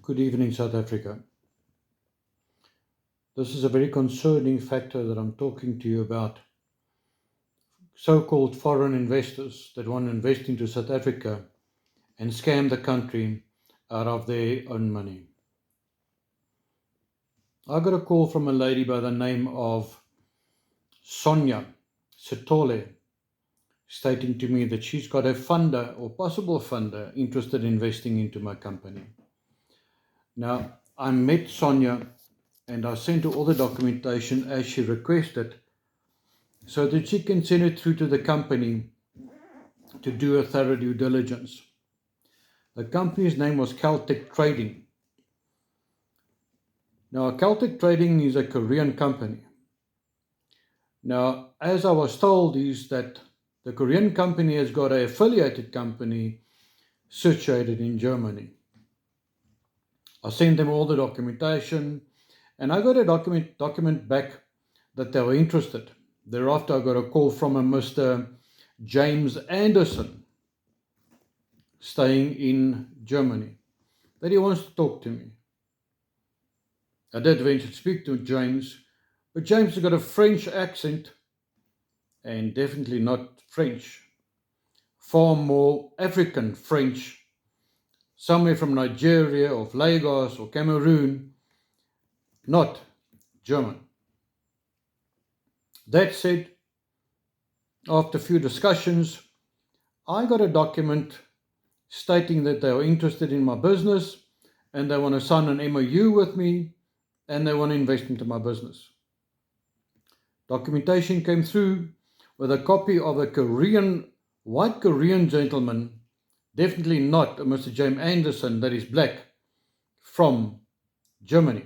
Good evening, South Africa. This is a very concerning factor that I'm talking to you about. So-called foreign investors that want to invest into South Africa and scam the country out of their own money. I got a call from a lady by the name of Sonia Sitole stating to me that she's got a funder or possible funder interested in investing into my company. Now, I met Sonia and I sent her all the documentation as she requested so that she can send it through to the company to do a thorough due diligence. The company's name was Caltech Trading. Now, Caltech Trading is a Korean company. Now, as I was told, is that the Korean company has got an affiliated company situated in Germany. I sent them all the documentation, and I got a document back that they were interested. Thereafter, I got a call from a Mr. James Anderson, staying in Germany, that he wants to talk to me. I did eventually speak to James, but James has got a French accent, and definitely not French, far more African French, somewhere from Nigeria or Lagos or Cameroon, not German. That said, after a few discussions, I got a document stating that they are interested in my business and they want to sign an MOU with me and they want to invest into my business. Documentation came through with a copy of a white Korean gentleman, definitely not a Mr. James Anderson that is black, from Germany.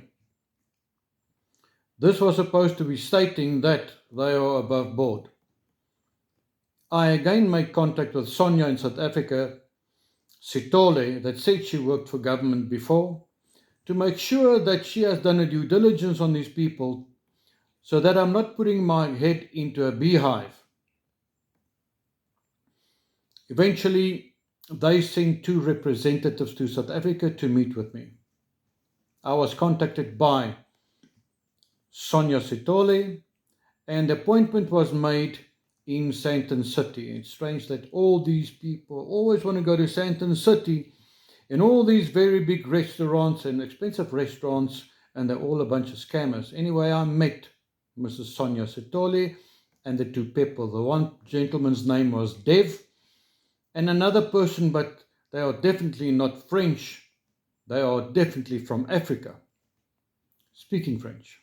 This was supposed to be stating that they are above board. I again made contact with Sonia in South Africa, Sitole, that said she worked for government before, to make sure that she has done a due diligence on these people so that I'm not putting my head into a beehive. Eventually, they sent 2 representatives to South Africa to meet with me. I was contacted by Sonia Sitole, and the appointment was made in Sandton City. It's strange that all these people always want to go to Sandton City and all these very big restaurants and expensive restaurants, and they're all a bunch of scammers. Anyway, I met Mrs. Sonia Sitole and the 2 people. The one gentleman's name was Dev, and another person, but they are definitely not French. They are definitely from Africa, speaking French.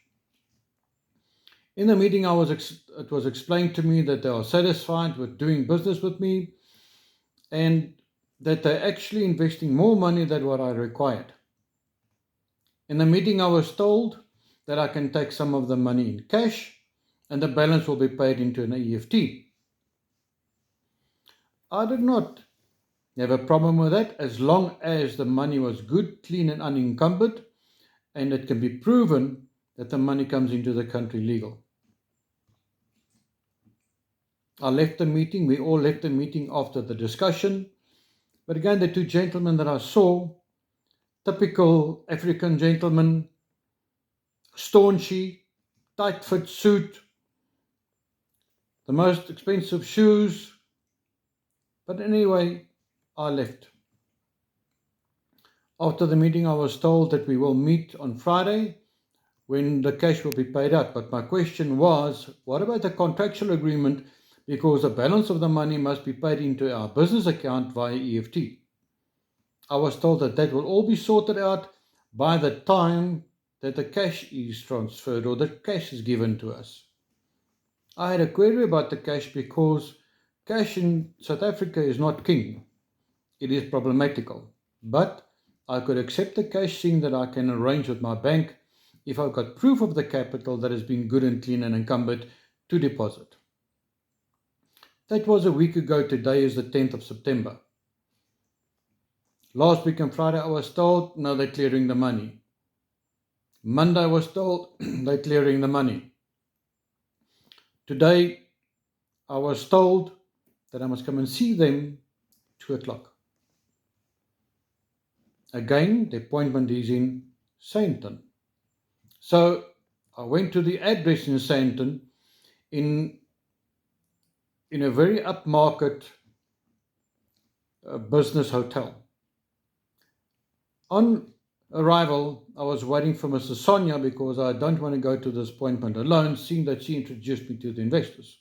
In the meeting, it was explained to me that they are satisfied with doing business with me and that they're actually investing more money than what I required. In the meeting, I was told that I can take some of the money in cash and the balance will be paid into an EFT. I did not have a problem with that as long as the money was good, clean and unencumbered, and it can be proven that the money comes into the country legal. I left the meeting. We all left the meeting after the discussion. But again, the 2 gentlemen that I saw, typical African gentlemen, staunchy, tight-fit suit, the most expensive shoes. But anyway, I left. After the meeting, I was told that we will meet on Friday when the cash will be paid out. But my question was, what about the contractual agreement? Because the balance of the money must be paid into our business account via EFT. I was told that that will all be sorted out by the time that the cash is transferred or the cash is given to us. I had a query about the cash because cash in South Africa is not king. It is problematical. But I could accept the cash, seeing that I can arrange with my bank if I've got proof of the capital that has been good and clean and encumbered to deposit. That was a week ago. Today is the 10th of September. Last week on Friday, I was told, no, they're clearing the money. Monday, I was told, they're clearing the money. Today, I was told that I must come and see them 2 o'clock. Again, the appointment is in Sainton. So I went to the address in Sainton in a very upmarket business hotel. On arrival, I was waiting for Mrs. Sonia because I don't want to go to this appointment alone, seeing that she introduced me to the investors.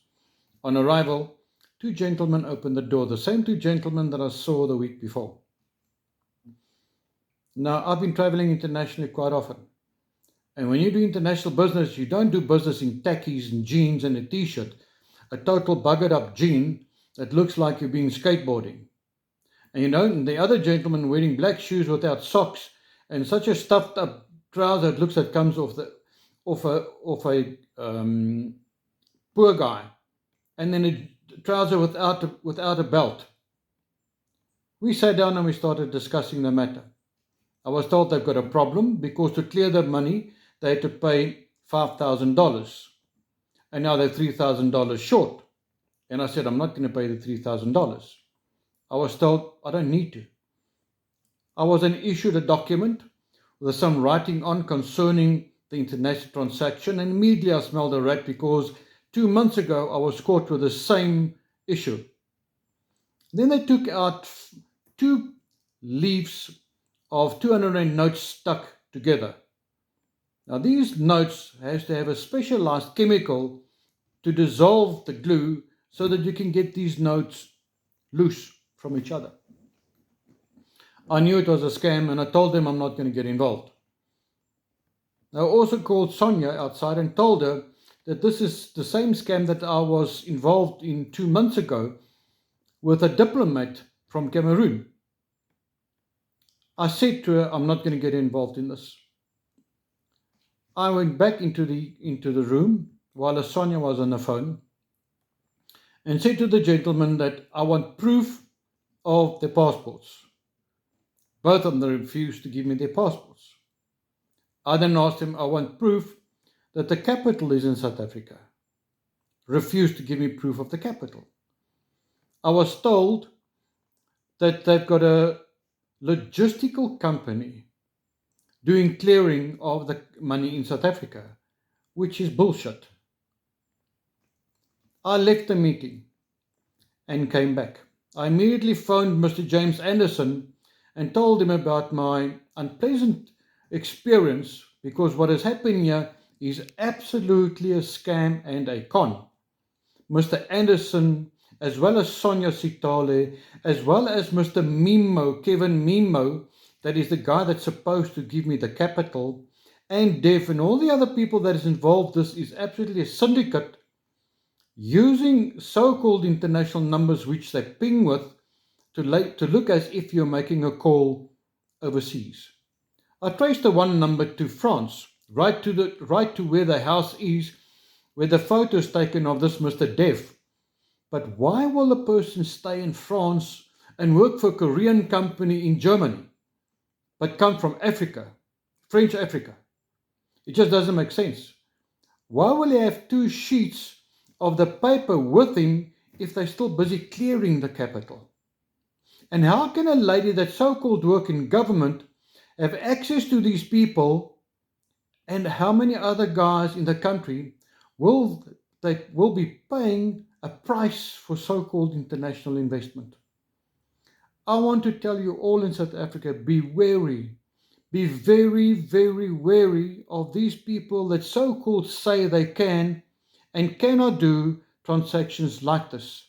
On arrival, two gentlemen opened the door, the same two gentlemen that I saw the week before. Now, I've been traveling internationally quite often. And when you do international business, you don't do business in tackies and jeans and a t-shirt, a total buggered up jean that looks like you've been skateboarding. And the other gentleman wearing black shoes without socks and such a stuffed up trouser it looks like comes off a poor guy, and then a trouser without a belt. We sat down and we started discussing the matter. I was told they've got a problem because to clear the money they had to pay $5,000, and now they're $3,000 short. And I said, I'm not going to pay the $3,000. I was told I don't need to. I was then issued a document with some writing on concerning the international transaction, and immediately I smelled a rat because 2 months ago I was caught with the same issue. Then they took out 2 leaves of 200 notes stuck together. Now these notes has to have a specialized chemical to dissolve the glue so that you can get these notes loose from each other. I knew it was a scam and I told them I'm not going to get involved. I also called Sonia outside and told her that this is the same scam that I was involved in 2 months ago with a diplomat from Cameroon. I said to her, I'm not going to get involved in this. I went back into the room while Sonia was on the phone and said to the gentleman that I want proof of their passports. Both of them refused to give me their passports. I then asked him, I want proof that the capital is in South Africa. Refused to give me proof of the capital. I was told that they've got a logistical company doing clearing of the money in South Africa, which is bullshit. I left the meeting and came back. I immediately phoned Mr. James Anderson and told him about my unpleasant experience, because what has happened here is absolutely a scam and a con. Mr. Anderson, as well as Sonia Sitole, as well as Mr. Mimo, Kevin Mimo, that is the guy that's supposed to give me the capital, and Dev and all the other people that is involved, this is absolutely a syndicate using so-called international numbers which they ping with to look as if you're making a call overseas. I traced the one number to France, right to where the house is, where the photo is taken of this Mr. Dev. But why will a person stay in France and work for a Korean company in Germany, but come from Africa, French Africa? It just doesn't make sense. Why will he have 2 sheets of the paper with him if they're still busy clearing the capital? And how can a lady that so-called work in government have access to these people, and how many other guys in the country will be paying a price for so-called international investment? I want to tell you all in South Africa, be wary. Be very, very wary of these people that so-called say they can and cannot do transactions like this.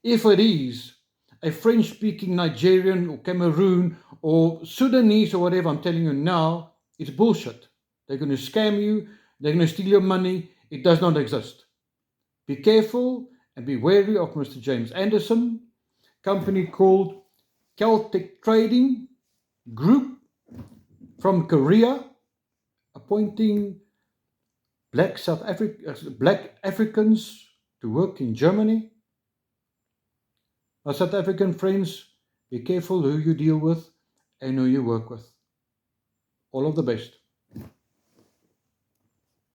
If it is a French-speaking Nigerian or Cameroon or Sudanese or whatever, I'm telling you now, it's bullshit. They're going to scam you. They're going to steal your money. It does not exist. Be careful and be wary of Mr. James Anderson, company called Caltech Trading Group from Korea, appointing black Africans to work in Germany. Our South African friends, be careful who you deal with and who you work with. All of the best.